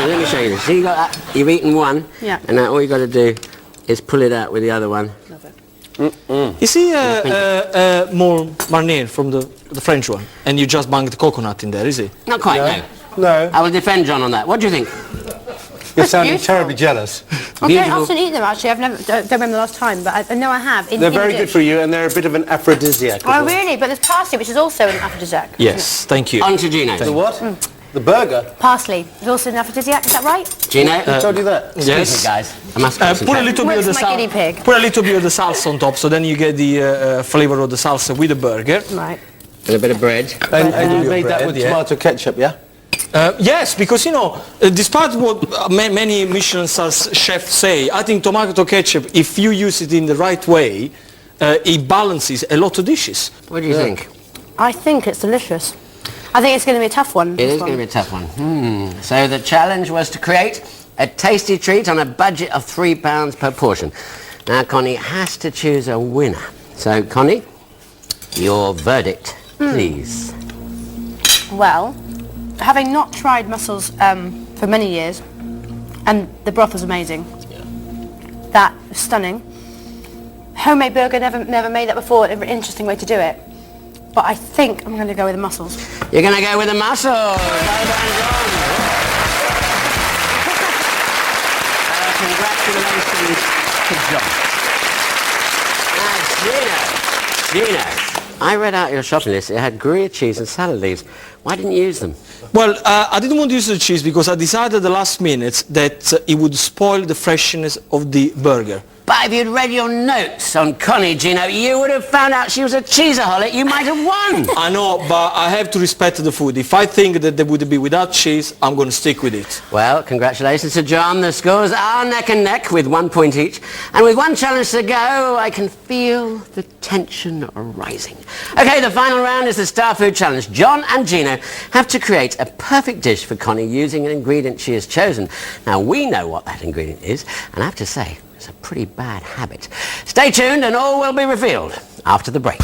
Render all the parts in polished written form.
let me show you this. See, you got that? You've eaten one. Yeah. And now all you got to do is pull it out with the other one. Love it. Is he more marnier from the French one? And you just bang the coconut in there, is he? Not quite, no. No, I will defend John on that. What do you think? you're sounding beautiful. terribly jealous. Okay, I Beautiful. often eat them actually. I've never, don't remember the last time, but I know I have. They're very good for you, and they're a bit of an aphrodisiac. as Oh well. really? But there's parsley, which is also an aphrodisiac. Yes, thank you. On to Gino. The what? The burger? Parsley is also an aphrodisiac. Is that right? Gino? Who told you that? Excuse me, Yes. guys. I must Put a concentrate. little bit of the Works my guinea pig. Put a little bit of the salsa on top, so then you get the flavor of the salsa with the burger. Right. And a bit of bread. And you made that bread, with yeah. tomato ketchup, yeah? Yes, because you know, despite what many Michelin stars chefs say, I think tomato ketchup, if you use it in the right way, it balances a lot of dishes. What do you think? I think it's delicious. I think it's going to be a tough one. It is going to be a tough one. So the challenge was to create a tasty treat on a budget of £3 per portion. Now Connie has to choose a winner. So Connie, your verdict, please. Well, having not tried mussels for many years, and the broth was amazing. That was stunning. Homemade burger, never made that before. An interesting way to do it. But I think I'm going to go with the mussels. You're going to go with the mussels. Well done, John. Congratulations to John. Now, Gino, I read out your shopping list. It had Gruyere cheese and salad leaves. Why didn't you use them? Well, I didn't want to use the cheese because I decided at the last minute that it would spoil the freshness of the burger. But if you'd read your notes on Connie, Gino, you would have found out she was a cheeseaholic. You might have won. I know, but I have to respect the food. If I think that they would be without cheese, I'm going to stick with it. Well, congratulations to John. The scores are neck and neck with 1 point each. And with one challenge to go, I can feel the tension rising. Okay, the final round is the Star Food Challenge. John and Gino have to create a perfect dish for Connie using an ingredient she has chosen. Now, we know what that ingredient is, and I have to say, it's a pretty bad habit. Stay tuned and all will be revealed after the break.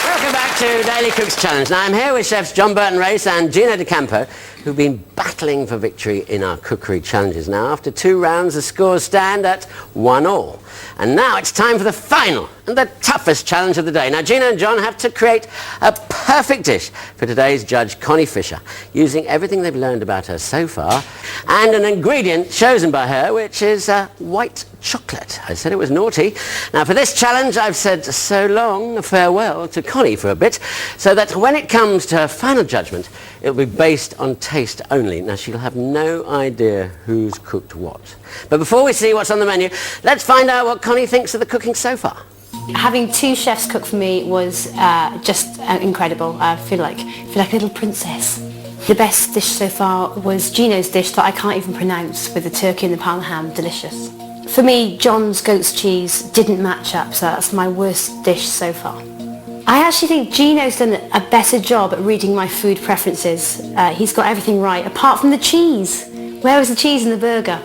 Welcome back to Daily Cook's Challenge. Now I'm here with chefs John Burton-Race and Gino D'Acampo, who've been battling for victory in our cookery challenges. Now after 2 rounds the scores stand at 1-1. And now it's time for the final and the toughest challenge of the day. Now Gino and John have to create a perfect dish for today's judge Connie Fisher, using everything they've learned about her so far and an ingredient chosen by her, which is white chocolate. I said it was naughty. Now for this challenge I've said so long farewell to Connie for a bit, so that when it comes to her final judgment it'll be based on taste only. Now she'll have no idea who's cooked what. But before we see what's on the menu, let's find out what Connie thinks of the cooking so far. Having 2 chefs cook for me was just incredible. I feel like a little princess. The best dish so far was Gino's dish that I can't even pronounce, with the turkey and the parma ham. Delicious. For me, John's goat's cheese didn't match up, so that's my worst dish so far. I actually think Gino's done a better job at reading my food preferences. He's got everything right, apart from the cheese. Where was the cheese in the burger?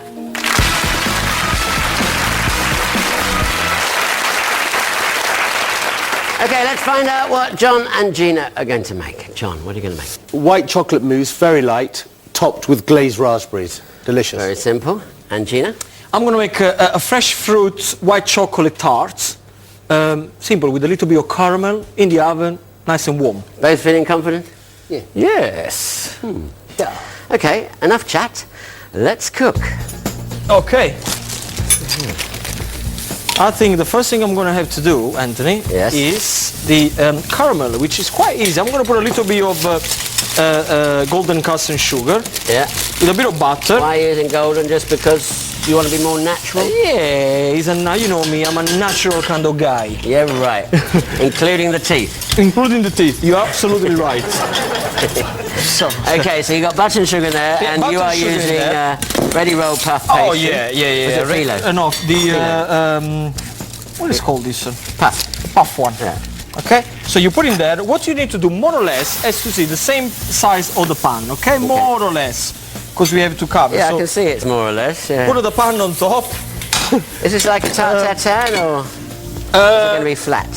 Okay, let's find out what John and Gino are going to make. John, what are you going to make? White chocolate mousse, very light, topped with glazed raspberries. Delicious. Very simple. And Gino? I'm going to make a fresh fruit white chocolate tart. Simple, with a little bit of caramel in the oven, nice and warm. Both feeling confident? Yeah. Yes. Yeah. Okay, enough chat. Let's cook. Okay. I think the first thing I'm going to have to do, Anthony, Yes. is the caramel, which is quite easy. I'm going to put a little bit of golden custard sugar, Yeah. with a bit of butter. Why are you using golden? Just because you want to be more natural? Yeah, you know me, I'm a natural kind of guy. Yeah, right. Including the teeth. Including the teeth, you're absolutely right. So, Okay, so you got butter and sugar there, Yeah, and you butter are and sugar in using there. ready roll puff pastry. oh yeah. Was it phyllo? No, what is called this one? Puff. Puff one. Yeah. Okay, so you put in there, what you need to do more or less is to see the same size of the pan, okay? More or less, because we have to cover. Yeah, so I can see it's more or less. Yeah. put the pan on top. Is this like a tart tatin or is it going to be flat?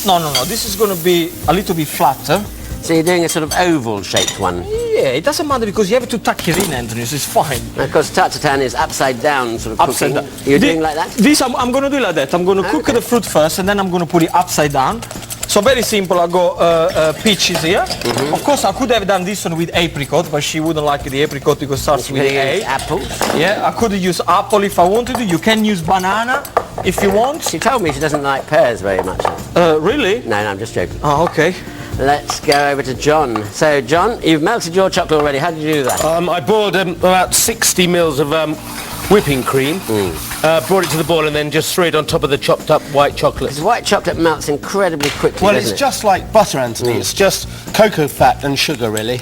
No, this is going to be a little bit flatter. So you're doing a sort of oval-shaped one. Yeah, it doesn't matter because you have to tuck it in, Anthony, so it's fine. And of course, tartatan is upside down, sort of Upside cooking. down. You're doing like that? This I'm going to do like that. I'm going to cook the fruit first, and then I'm going to put it upside down. So very simple. I got peaches here. Of course, I could have done this one with apricot, but she wouldn't like the apricot because it starts with A. Apples. Yeah, I could use apple if I wanted to. You can use banana if you want. She told me she doesn't like pears very much. Really? No, I'm just joking. Oh, okay. Let's go over to John. So, John, you've melted your chocolate already. How did you do that? I boiled about 60 mils of whipping cream, brought it to the boil and then just threw it on top of the chopped up white chocolate. Because white chocolate melts incredibly quickly, Well, doesn't it's it? just like butter, Anthony. It's just cocoa fat and sugar, really.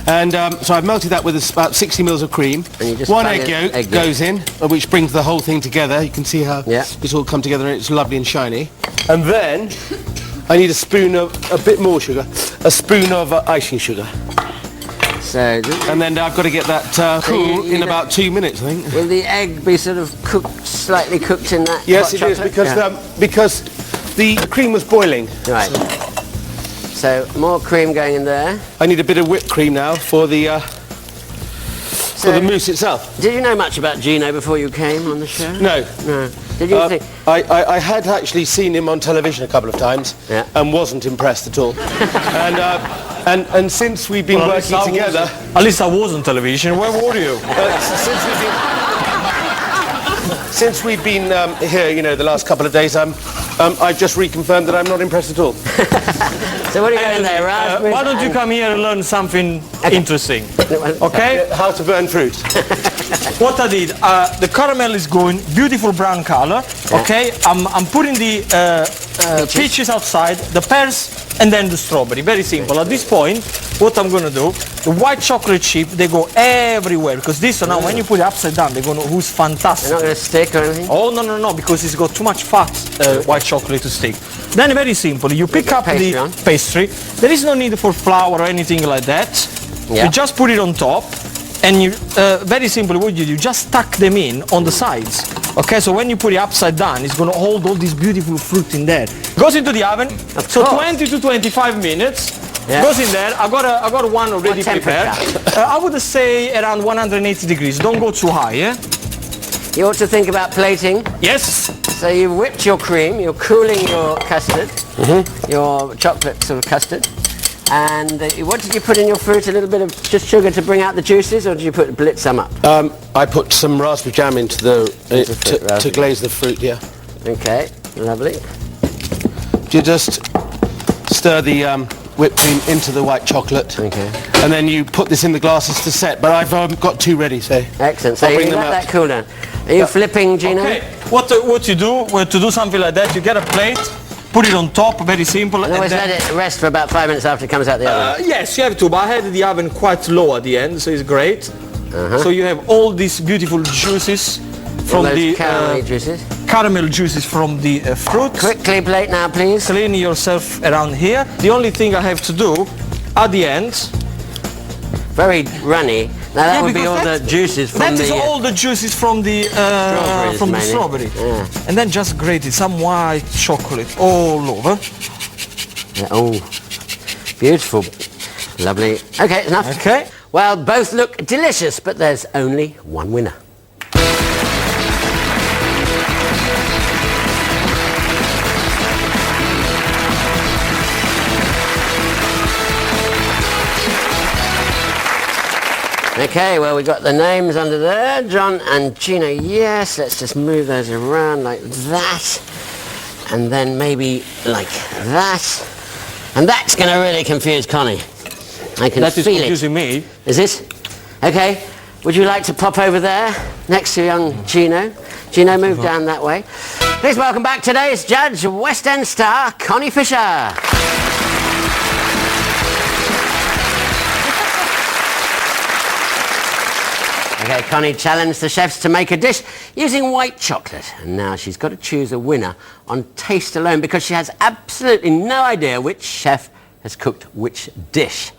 And so I've melted that with about 60 mils of cream. And you just One bang egg it- yolk goes in, which brings the whole thing together. You can see how Yeah. it's all come together and it's lovely and shiny. And then I need a spoon of, a bit more sugar, a spoon of icing sugar. So, And then I've got to get that cool you in don't- about 2 minutes, I think. will the egg be sort of cooked, slightly cooked in that Yes, hot it is, chocolate? because the cream was boiling. Right. So, more cream going in there. I need a bit of whipped cream now for the mousse itself. Did you know much about Gino before you came on the show? No. No. Did you think... I had actually seen him on television a couple of times Yeah. and wasn't impressed at all. and since we've been working together, At least I was on television. Where were you? since we've been here, you know, the last couple of days, I've just reconfirmed that I'm not impressed at all. So what are you doing there, raspberries? Why don't you come here and learn something interesting? Okay? How to burn fruit. What I did, the caramel is going beautiful brown color. Okay, I'm putting the peaches outside, the pears, and then the strawberry. Very simple. At this point, what I'm going to do, the white chocolate chip, they go everywhere because this now when you put it upside down, they're going to ooze fantastic. They're not going to stick or anything? Oh no, because it's got too much fat, white chocolate to stick. Then very simple, you pick up pastry the on. pastry. There is no need for flour or anything like that. Yeah. You just put it on top, and you very simple. What you do, you just tuck them in on the sides. Okay, so when you put it upside down, it's going to hold all this beautiful fruit in there. Goes into the oven. So course. 20 to 25 minutes. Yeah. Goes in there. I got one already What prepared. I would say around 180 degrees. Don't go too high, yeah? You ought to think about plating. Yes. So you've whipped your cream, you're cooling your custard, your chocolate sort of custard. And what did you put in your fruit? A little bit of just sugar to bring out the juices, or did you blitz some up? I put some raspberry jam into the to raspberry. glaze the fruit. Yeah. Okay, lovely. You just stir the whipped cream into the white chocolate. Okay. And then you put this in the glasses to set. But I've got two ready, so. Excellent. So I'll you bring let them out. that cool down. Are you flipping, Gino? Okay. What you do, to do something like that, you get a plate, put it on top, very simple. And always let it rest for about 5 minutes after it comes out the oven. Yes, you have to, but I had the oven quite low at the end, so it's great. So you have all these beautiful juices from All those the caramel juices. caramel juices from the fruit. Quickly plate now, please. Clean yourself around here. The only thing I have to do at the end. Very runny. Now that Yeah, would be because all the that- juices from That the... is all the juices from the Strawberries, strawberry. Yeah. And then just grate it, some white chocolate all over. Yeah, oh, beautiful. Lovely. Okay, enough. Okay. Well, both look delicious, but there's only one winner. Okay, well, we got the names under there, John and Gino, yes. Let's just move those around like that. And then maybe like that. And that's going to really confuse Connie. I can That is feel it. confusing me. Is it? Okay. Would you like to pop over there next to young Gino? Gino, move down that way. Please welcome back today's judge, West End star Connie Fisher. Okay, Connie challenged the chefs to make a dish using white chocolate. And now she's got to choose a winner on taste alone because she has absolutely no idea which chef has cooked which dish.